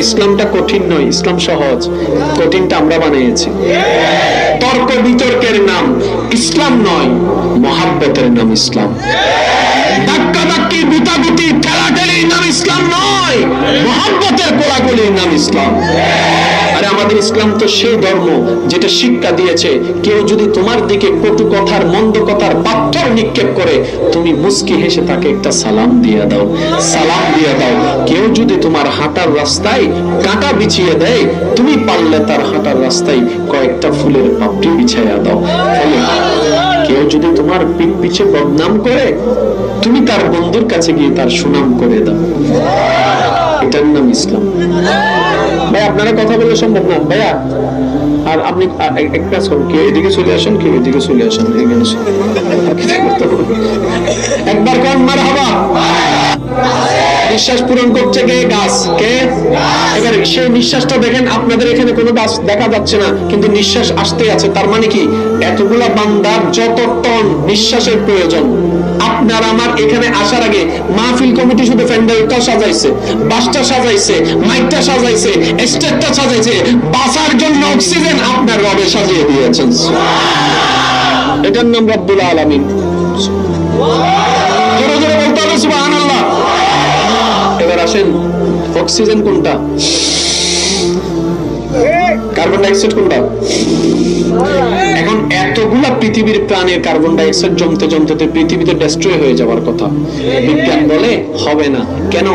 ইসলামটা কঠিন নয়, ইসলাম সহজ, কঠিনটা আমরা বানিয়েছি। তর্ক বিতর্কের নাম ইসলাম নয়, মহাব্বতের নাম ইসলাম। ধাক্কাধাক্কি গুতাগুতি ঠেলাঠেলির নাম ইসলাম নয়, মহাব্বতের কোলাকুলির নাম ইসলাম। আরে আমাদের ইসলাম তো সেই ধর্ম যেটা শিক্ষা দিয়েছে, কেউ যদি তোমার দিকে কটু কথার মন্দ কথার পাথর নিক্ষেপ করে, তুমি মুস্কি হেসে তাকে একটা সালাম দিয়ে দাও, সালাম দিয়ে দাও। কেউ যদি তোমার হাঁটার রাস্তায় কাঁটা বিছিয়ে দেয়, তুমি পারলে তার হাঁটার রাস্তায় কয়েকটা ফুলের পাপড়ি বিছাইয়া দাও। কেউ যদি তোমার পিঠ পিছে বদনাম করে, তুমি তার বন্ধুর কাছে গিয়ে তার সুনাম করে দাও। এটার নাম ইসলাম। ভাই আপনারা কথা বলে সম্ভব না ভাইয়া, আর আপনি এক কাজ করুন, কেউ এদিকে চলে আসেন, কেউ এদিকে চলে আসেন, একবার কোন মারহাবা। নিঃশ্বাস পূরণ করছে কে? গাছ। কে? এবার সেই নিঃশ্বাসটা দেখেন, আপনাদের এখানে কোনো গাছ দেখা যাচ্ছে না, কিন্তু নিঃশ্বাস আসতে আছে। তার মানে কি, এতগুলা বান্দার যত টন নিঃশ্বাসের প্রয়োজন, আপনার আমার এখানে আসার আগে মাহফিল কমিটি শুধু প্যান্ডেলটা সাজাইছে, বাসটা সাজাইছে, মাইকটা সাজাইছে, স্টেজটা সাজাইছে, বাঁচার জন্য অক্সিজেন আপনার রবে সাজিয়ে দিয়েছেন। এটার নাম রব্বুল আলামিন। জোরে জোরে বলতে হবে সুবহানাল্লাহ। এবার আসেন, অক্সিজেন কোনটা? কার্বন ডাইঅক্সাইড কোনটা? এখন এতগুলা পৃথিবীর প্রাণের কার্বন ডাইঅক্সাইড জমতে জমতে পৃথিবীতে ডেস্ট্রয় হয়ে যাওয়ার কথা। বিজ্ঞান বলে হবে না। কেন?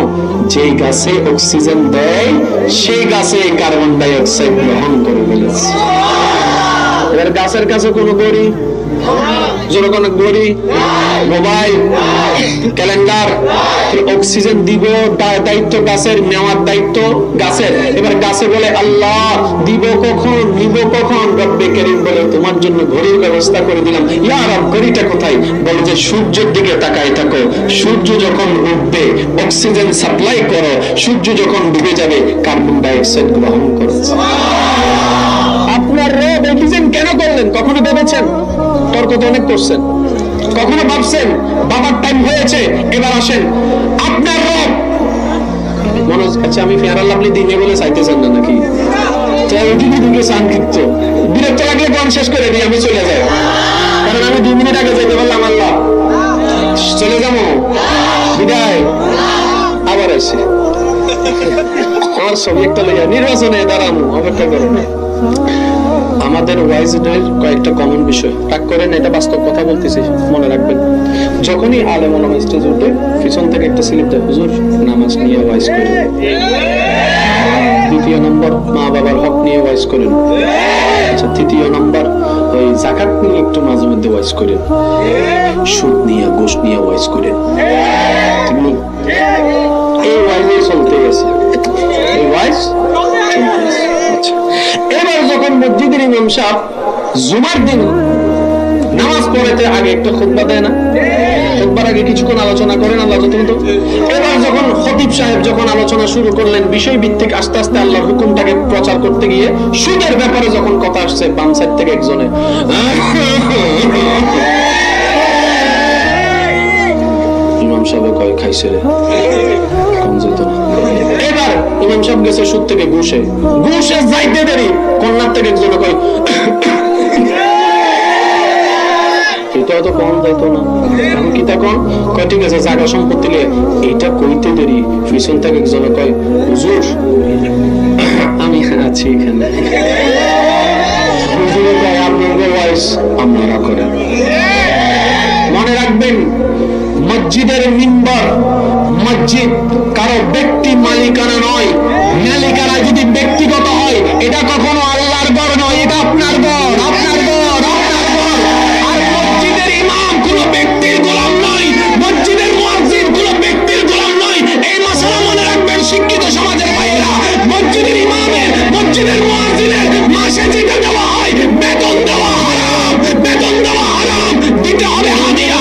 যে গাছে অক্সিজেন দেয় সেই গাছে কার্বন ডাইঅক্সাইড গ্রহণ করে ফেলেছে। এবার গাছের কাছে কোনো গড়ি, যেরকম গড়ি, মোবাইল, ক্যালেন্ডার, অক্সিজেন দিব দায়িত্ব গাছের, নেওয়ার দায়িত্ব গাছের। এবার গাছে বলে আল্লাহ দিব কখন, নিব কখন? রব্বে কারীম বলে তোমার জন্য ঘড়ির ব্যবস্থা করে দিলাম। ইয়া রব, ঘড়িটা কোথায়? বলে যে সূর্যের দিকে তাকায় থাকো, সূর্য যখন উঠবে অক্সিজেন সাপ্লাই করো, সূর্য যখন ডুবে যাবে কার্বন ডাইঅক্সাইড গ্রহণ করো। আপনার রব অক্সিজেন কেন করলেন? কখনো ভেবেছেন? তর্ক তো অনেক করছেন। কখনো ভাবছেন বাবার টাইম হয়েছে এবার আসেন? আপনার রব মনে হচ্ছে, আচ্ছা আমি ফেয়ার লাভলি দিনে বলে চাইতেছেন না নাকি? বিরক্ত লাগলে গান শেষ করে দিই, আমি চলে যাই, কারণ আমি 2 মিনিট আগে যেতে পারলাম। আল্লাহ চলে যাবো, বিদায়। আবার আসে আমার ছবি একটা লইয়া নির্বাচনে দাঁড়ানো, অপেক্ষা করেন। আমাদের ওয়াইজের কয়েকটা কমন বিষয়, রাগ করেন, এটা বাস্তব কথা বলতেছি, মনে রাখবেন। যখনই আলেম ওলামা স্টেজ উঠে, পিছন থেকে একটা স্লিপ দেয়, হুজুর নামাজ নিয়ে ওয়াইজ করেন। দ্বিতীয় নম্বর, মা বাবার হক নিয়ে ওয়াইজ করেন। আচ্ছা, তৃতীয় নম্বর, ওই যাকাত নিয়ে একটু মাঝে মধ্যে ওয়াইজ করেন। সুদ নিয়ে, ঘুষ নিয়ে ওয়াইজ করেন। এই ওয়াইজে চলতে গেছে, এই ওয়াইজ চলতে গেছে। এবার যখন মসজিদের ইমাম সাহেব জুমার দিন নামাজ পড়াতে আগে একটা খুতবা দেয় না? খুতবার আগে কিছুক্ষণ আলোচনা করেন আল্লাহ যতটুকু। এবার যখন খতিব সাহেব যখন আলোচনা শুরু করলেন, বিষয় ভিত্তিক আস্তে আস্তে আল্লাহর হুকুমটাকে প্রচার করতে গিয়ে সুদের ব্যাপারে যখন কথা আসছে, বাম সাইড থেকে একজনে ইমাম সাহেব কয় খাইছে রে, কম যেত না। এবার ইমাম সাহেব গেছে সুদ থেকে ঘুষে, ঘুষে যাইতে দেরি কন্যার থেকে একজনে কয় এটা তো কম যাইতো না, এখন কি তখন কয় ঠিক আছে জায়গা সম্পত্তি নিয়ে এটা কইতে দেরি। পিছন থেকে একজনে কয় হুজুর আমি আছি এখানে, হুজুরের কয় আপনার ওয়াইস আপনারা করেন। মনে রাখবেন, মসজিদের মিম্বর, মসজিদ কারো ব্যক্তি মালিকানা নয়। মালিকানা যদি ব্যক্তিগত হয়, এটা কখনো আল্লাহর ঘর নয়, এটা আপনার ঘর, আপনার ঘর, আপনার ঘর। আর মসজিদের ইমাম কোনো ব্যক্তির গোলাম নয়, মসজিদের মুয়াজ্জিন কোনো ব্যক্তির গোলাম নয়। এই মাসালা মনে রাখবেন শিক্ষিত সমাজের ভাইয়েরা। মসজিদের ইমামের, মসজিদের মুয়াজ্জিনের মাসে যেটা দেওয়া হয়, বেতন দেওয়া হারাম, বেতন দেওয়া হারাম, দিতে হবে হাদিয়া।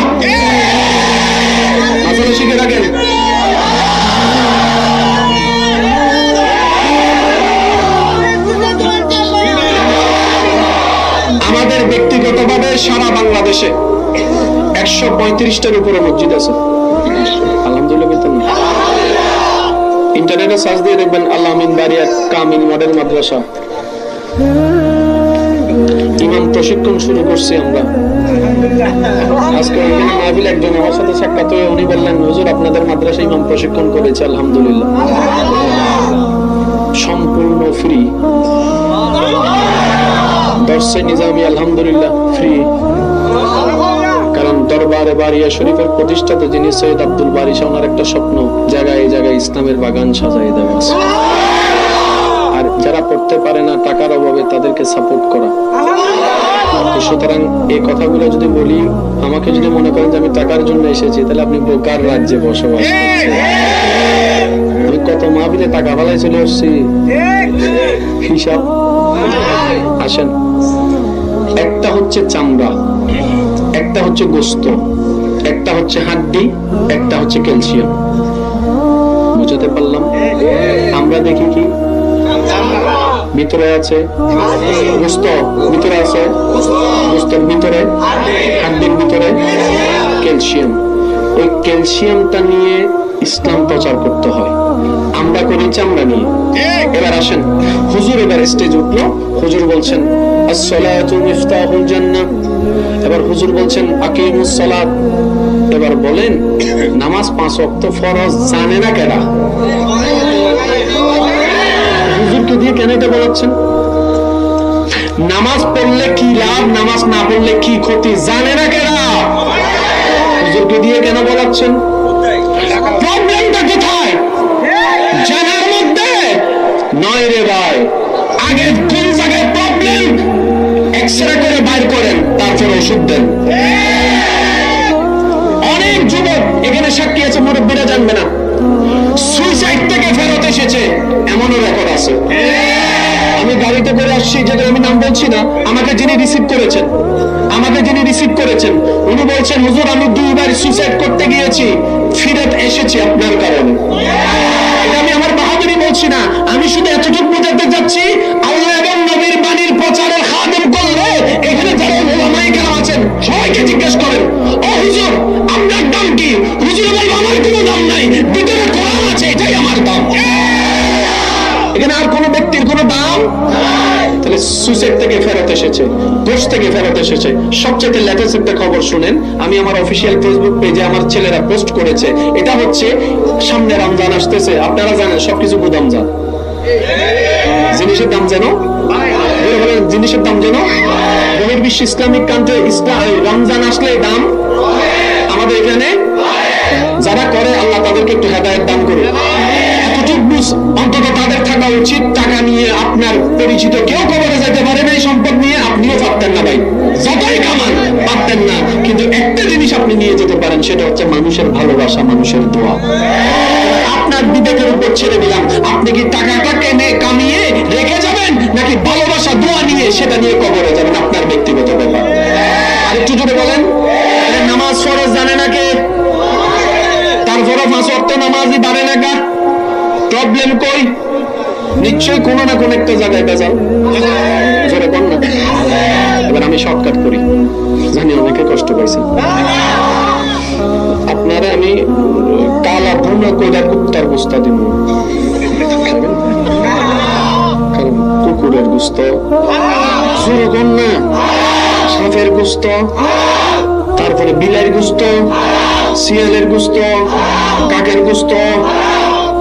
মাসালা শিখে রাখেন। আমাদের ব্যক্তিগতভাবে সারা বাংলাদেশে 135টার উপরে মসজিদ আছে, আলহামদুলিল্লাহ। ইন্টারনেটে সার্চ দিয়ে দেখবেন আল আমিন বারিয়া কামিল মডেল মাদ্রাসা। ইমাম প্রশিক্ষণ শুরু করছি আমরা আজকে। এখানে মাহফিল একজন আমার সাথে সাক্ষাৎ হয়ে উনি বললেন, হুজুর আপনাদের মাদ্রাসা ইমাম প্রশিক্ষণ করেছে। আলহামদুলিল্লাহ, সম্পূর্ণ ফ্রি। দর্শে নিজামি আলহামদুলিল্লাহ ফ্রি। কারণ দরবারে বারিয়া শরীফের প্রতিষ্ঠাতা যিনি সৈয়দ আব্দুল বারী শাহ, ওনার একটা স্বপ্ন জায়গায় জায়গায় ইসলামের বাগান সাজাই দেওয়া আছে। আর যারা পড়তে পারে না টাকার অভাবে, তাদেরকে সাপোর্ট করা। সুতরাং এই কথাগুলো যদি বলি, আমাকে যদি মনে করেন যে আমি টাকার জন্য এসেছি, তাহলে আপনি বোকার রাজ্যে বসবাস করছেন। আমি কত মাহফিলে টাকা ফালাই চলে আসছি, হিসাব। আসেন, একটা হচ্ছে চামড়া, একটা হচ্ছে গোস্ত, একটা হচ্ছে হাড্ডি, একটা হচ্ছে ক্যালসিয়াম। বুঝাতে পারলাম? আমরা দেখি কি ভিতরে আছে গোস্ত, ভিতরে আছে গোস্তের ভিতরে, হাড্ডির ভিতরে ক্যালসিয়াম। ওই ক্যালসিয়ামটা নিয়ে ইসলাম প্রচার করতে হয়, আমরা করি চামড়া নিয়ে। এবার আসেন, হুজুর এবার স্টেজ উঠলো, হুজুর বলছেন আসসালাতু মিফতাহুল জান্নাহ। এবার হুজুর বলছেন আকিমুস সালাত। এবার বলেন, নামাজ 5 ওয়াক্ত ফরজ জানে না কেডা? হুজুরকে দিয়ে কেন এটা বলাচ্ছেন? নামাজ পড়লে কি লাভ, নামাজ না পড়লে কি ক্ষতি জানে না কেডা? হুজুরকে দিয়ে কেন বলাচ্ছেন? প্রবলেমটা কোথায়? জানার মধ্যে নয় রে ভাই। আগে কোন জায়গায় প্রবলেম এক্সরে করে বাইর করেন, তারপর ওষুধ দেন। অনেক যুবক এখানে সাক্ষী আছে, মুরব্বীরা জানবে না, সুইসাইড থেকে ফেরত এসেছে, এমনও রেকর্ড আছে। আমি গাড়িতে করে আসছি, যেটা আমি নাম বলছি না, আমাকে যিনি রিসিভ করেছেন উনি বলছেন, হুজুর আমি 2 বার সুইসাইড করতে গিয়েছি, ফিরত এসেছি আপনার কারণে। এটা আমি আমার বাহাদুরি বলছি না, আমি শুধু এতটুকু বোঝাতে যাচ্ছি, আল্লাহ এবং নবীর বাণীর প্রচারের খাদেম করলে এখানে যারা ওলামায়ে কেরাম আছেন সবাইকে জিজ্ঞেস করেন, ও হুজুর আপনার দাম কি? হুজুর বলবো আমার কোনো দাম নাই, ভিতরে কোরআন আছে, এটাই আমার দাম। এখানে আর কোন ব্যক্তির কোন দাম নাই। তাহলে সুইসাইড থেকে ফেরত এসেছে, দোষ থেকে ফেরত এসেছে। সবচেয়ে লেটেস্ট একটা খবর শুনেন, আমি আমার অফিসিয়াল ফেসবুক পেজে আমার ছেলেরা পোস্ট করেছে। এটা হচ্ছে সামনে রমজান আসতেছে, আপনারা জানেন সবকিছু গুদামজাত। জিনিসের দাম যেন জিনিসের দাম যেন বহির্বিশ্ব ইসলামিক কান্ট্রি রমজান আসলে দাম আমাদের এখানে যারা করে, আল্লাহ তাদেরকে একটু হেদায়েত দান করুন। অন্তত তাদের থাকা উচিত, টাকা নিয়ে আপনার পরিচিত কেউ কবরে যেতে পারে না, এই সম্পদ নিয়ে আপনিও পারতেন না ভাই, যতই কামান পারতেন না। কিন্তু একটা জিনিস আপনি নিয়ে যেতে পারেন, সেটা হচ্ছে মানুষের ভালোবাসা, মানুষের দোয়া। আপনার বিবেকের উপর ছেড়ে দিলাম, আপনি কি টাকাটা কেনে কামিয়ে রেখে যাবেন, নাকি ভালোবাসা দোয়া নিয়ে সেটা নিয়ে কবরে যাবেন, আপনার ব্যক্তিগত ব্যাপার। আরেকটু জোরে বলেন, নামাজ ফরজ জানে না কে? তারপরে 5 ওয়াক্ত নামাজই পারে না কা? প্রবলেম কই? নিশ্চয়ই কোনো না কোনো একটা জায়গায় বেজাল। জোরে বল না। এবার আমি শর্টকাট করি, জানি অনেকে কষ্ট পাইছে। আপনারা আমি কালা ভুনা কইরা কুত্তার গোস্ত দিব, কারণ কুকুরের গোস্ত, জোরে বল না, সাপের গোস্ত, তারপরে বিলাইয়ের গোস্ত, শিয়ালের গোস্ত, কাকের গোস্ত,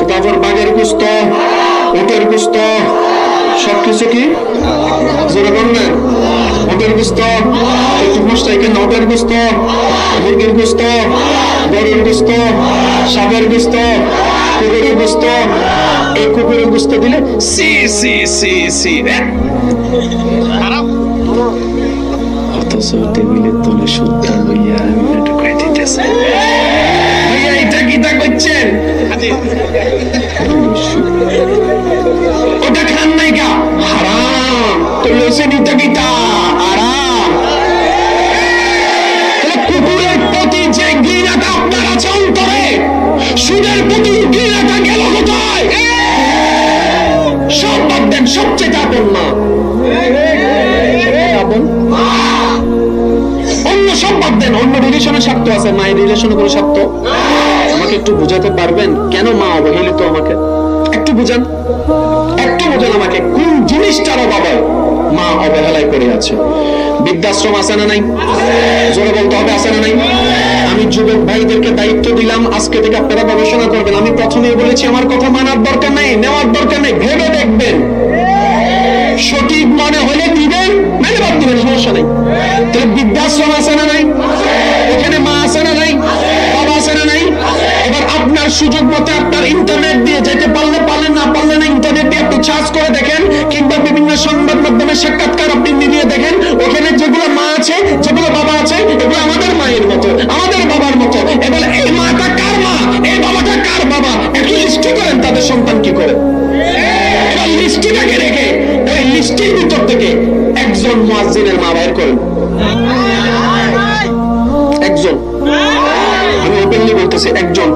তারপর বাঘের গোস্ত, উটের গোস্ত, সবকিছু কি জোরে বল না? উটের গোস্ত, একটু মশলাই কেন? উটের গোস্ত, মুরগির গোস্ত, গরুর গোস্ত, সাপের গোস্ত, কুকুরের গোস্ত। এই কুকুরের গোস্ত দিলে সি সি সি সি অথচ টেবিলের তলে সুদ্ধা লইয়া আমি ঢুকাই দিতেছে। ভাইয়া এটা কি তা করছেন? ওটা খান নাই কা? হারাম। তো লইছেন এটা কি তা? হারাম। তাহলে কুকুরের প্রতি যে ঘৃণাটা আপনার আছে অন্তরে, সুদের প্রতি ঘৃণাটা গেল কোথায়? সব বাদ দেন, সবচেয়ে আপন মা। অন্য সব বাদ দেন, অন্য রিলেশনের স্বার্থ আছে, মায়ের রিলেশনে কোনো স্বার্থ? আমাকে একটু বুঝাতে পারবেন কেন মা অবহেলিত? আমাকে একটু বুঝান, একটু বুঝান আমাকে কোন জিনিসটার অভাবে মা অবহেলায় করে আছে। বৃদ্ধাশ্রম আছে না নাই? জোরে বলতে হবে, আছে না নাই? আমি যুবক ভাইদেরকে দায়িত্ব দিলাম, আজকে থেকে আপনারা গবেষণা করবেন। আমি প্রথমেই বলেছি আমার কথা মানার দরকার নাই, নেওয়ার দরকার নেই, ভেবে দেখবেন, সঠিক মনে হলে দিবেন, নাহলে বাদ দিবেন, সমস্যা নেই। তাহলে বৃদ্ধাশ্রম আছে না নাই? ওখানে মা আছে না নাই? বাবা আছে না নাই? এবার আপনার সুযোগ মতে আপনার ইন্টারনেট দিয়ে যেতে পারলে পারলেন, না পারলে না, ইন্টারনেট দিয়ে আপনি সার্চ করে দেখেন, কিংবা বিভিন্ন সংবাদ মাধ্যমে সাক্ষাৎকার আপনি নিয়ে দেখেন, ওখানে যেগুলো মা আছে, যেগুলো বাবা আছে, এগুলো আমাদের মায়ের মতো, আমাদের বাবার মতো। এবার এই মাটা কার মা, এই বাবাটা কার বাবা, একটু লিস্টি করেন তাদের সন্তান কি করে। এবার লিস্টিটাকে রেখে ওই লিস্টির ভিতর থেকে একজন মুয়াজ্জিনের মা বাইর করেন, একজন, আমি ওপেনলি বলতেছি একজন।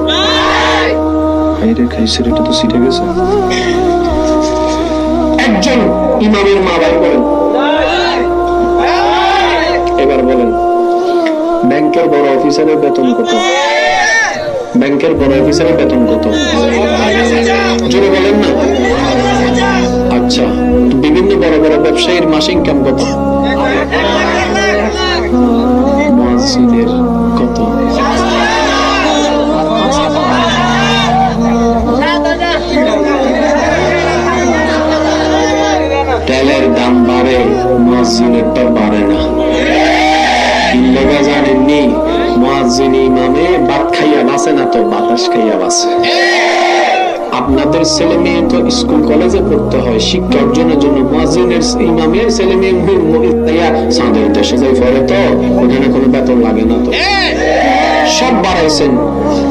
একজন ইমামের মা বাইর করেন। এবার বলেন ব্যাংকের বড় অফিসারের বেতন কত? ব্যাংকের বড় অফিসারের বেতন কত? জোরে বলেন না। আচ্ছা, বিভিন্ন বড় বড় ব্যবসায়ীর মাসিক ইনকাম কত? মুয়াজ্জিনের কত? তেলের দাম বাড়ে, মুয়াজ্জিনেরটা বাড়ে না। ইল্লেগা জানেননি, মুয়াজ্জিন ইমামে ভাত খাইয়া বাঁচে না তো বাতাস খাইয়া বাঁচে। আপনাদের ছেলে মেয়ে তো স্কুল কলেজে পড়তে হয় শিক্ষা অর্জনের জন্য, মুয়াজ্জিনের ইমামের ছেলে মেয়ে চাঁদের দেশে যাই পড়ে, তো ওখানে কোনো বেতন লাগে না। তো সব বাড়াইছেন,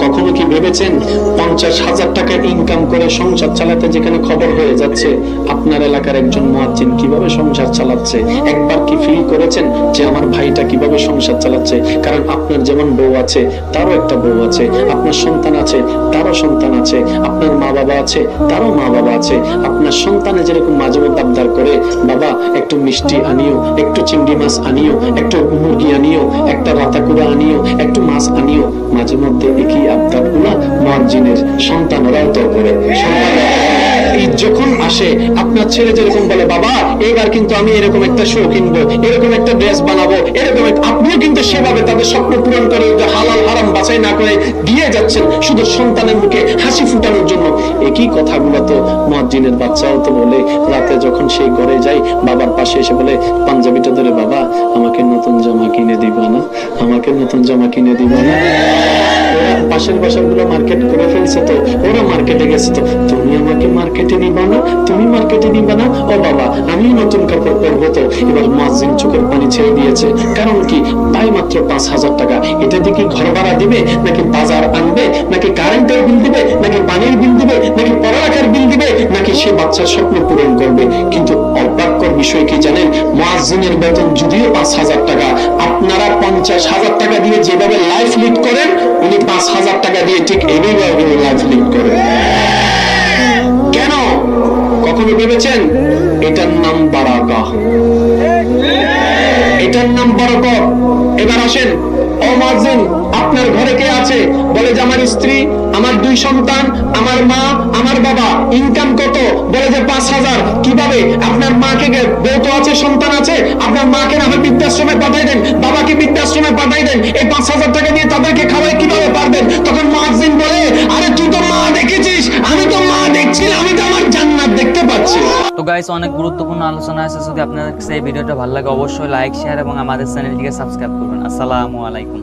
কখনো কি ভেবেছেন 50,000 টাকা ইনকাম করে সংসার চালাতে যেখানে খবর হয়ে যাচ্ছে, আপনার এলাকার একজন মুয়াজ্জিন কিভাবে সংসার চালাচ্ছে? একবার কি ফিল করেছেন যে আমার ভাইটা কিভাবে সংসার চালাচ্ছে? কারণ আপনার যেমন বউ আছে তারও একটা বউ আছে, আপনার সন্তান আছে তারও সন্তান আছে, আপনার মা বাবা আছে তারও মা বাবা আছে। আপনার সন্তানে যেরকম মাঝে মধ্যে আবদার করে, বাবা একটু মিষ্টি আনিও, একটু চিংড়ি মাছ আনিও, একটু মুরগি আনিও, একটা রাতাকুড়া আনিও, একটু মাছ আনিও, মাঝে মধ্যে একই আবদার গুলা মুয়াজ্জিনের সন্তানরাও তো করে। ঈদ যখন আসে আপনার ছেলে যেরকম বলে, বাবা এবার কিন্তু আমি এরকম একটা শো কিনবো, এরকম একটা ড্রেস বানাবো, এরকম, আপনিও কিন্তু সেভাবে তাদের স্বপ্ন পূরণ করে হালাল হারাম বাছাই না করে দিয়ে যাচ্ছেন শুধু সন্তানের মুখে হাসি ফুটানোর জন্য। একই কথাগুলো তো মুয়াজ্জিনের বাচ্চাও তো বলে। রাতে যখন সেই ঘরে যায়, বাবার পাশে এসে বলে, পাঞ্জাবিটা ধরে, বাবা আমাকে নতুন জামা কিনে দিবা না, আমাকে নতুন জামা কিনে দিবা না। পাশের বাসাগুলো মার্কেট করে ফেলছে, তো ওরা মার্কেটে গেছে, তো তুমি আমাকে মার্কেটে নিবা না, তুমি মার্কেটে নিবা না? ও বাবা আমি নতুন কাপড় পরবো। তো এবার মুয়াজ্জিন চোখের পানি ছেড়ে দিয়েছে, কারণ কি পাই মাত্র 5,000 টাকা। এটা দিয়ে কি ঘর ভাড়া দিবে, নাকি বাজার আনবে, নাকি কারেন্টের বিল দিবে, নাকি পানির বিল দিবে, নাকি পড়ালেখার বিল দিবে, নাকি সে বাচ্চার স্বপ্ন পূরণ করবে? কিন্তু অবাককর বিষয় কি জানেন, মুয়াজ্জিনের বেতন যদিও 5,000 টাকা, আপনারা 50,000 টাকা দিয়ে যেভাবে লাইফ লিড করেন, উনি 5,000 টাকা দিয়ে ঠিক এইভাবে লাইফ লিড করেন। কেন? কখনো ভেবেছেন? এটার নাম বারাকা, এটার নাম বরকত। এবার আসেন, ও মুয়াজ্জিন আপনার ঘরে কে আছে? বলে যে আমার স্ত্রী, আমার 2 সন্তান, আমার মা, আমার বাবা। ইনকাম কত? বলে যে 5,000। কিভাবে? আপনার মাকে, বউ তো আছে, সন্তান আছে, আপনার মাকে না হয় বৃদ্ধাশ্রমে পাঠাই দেন, বাবাকে বৃদ্ধাশ্রমে পাঠাই দেন, এই 5,000 টাকা দিয়ে তাদেরকে খাওয়াই কিভাবে পারবেন? তখন মুয়াজ্জিন বলে, আরে তুই তো মা দেখেছিস, আমি তো মা দেখছি, আমি তো আমার জান্নাত দেখতে পাচ্ছি। তো গাইস, অনেক গুরুত্বপূর্ণ আলোচনা আছে। যদি আপনাদের এই ভিডিওটা ভালো লাগে অবশ্যই লাইক, শেয়ার এবং আমাদের চ্যানেলটিকে সাবস্ক্রাইব করবেন। আসসালামু আলাইকুম।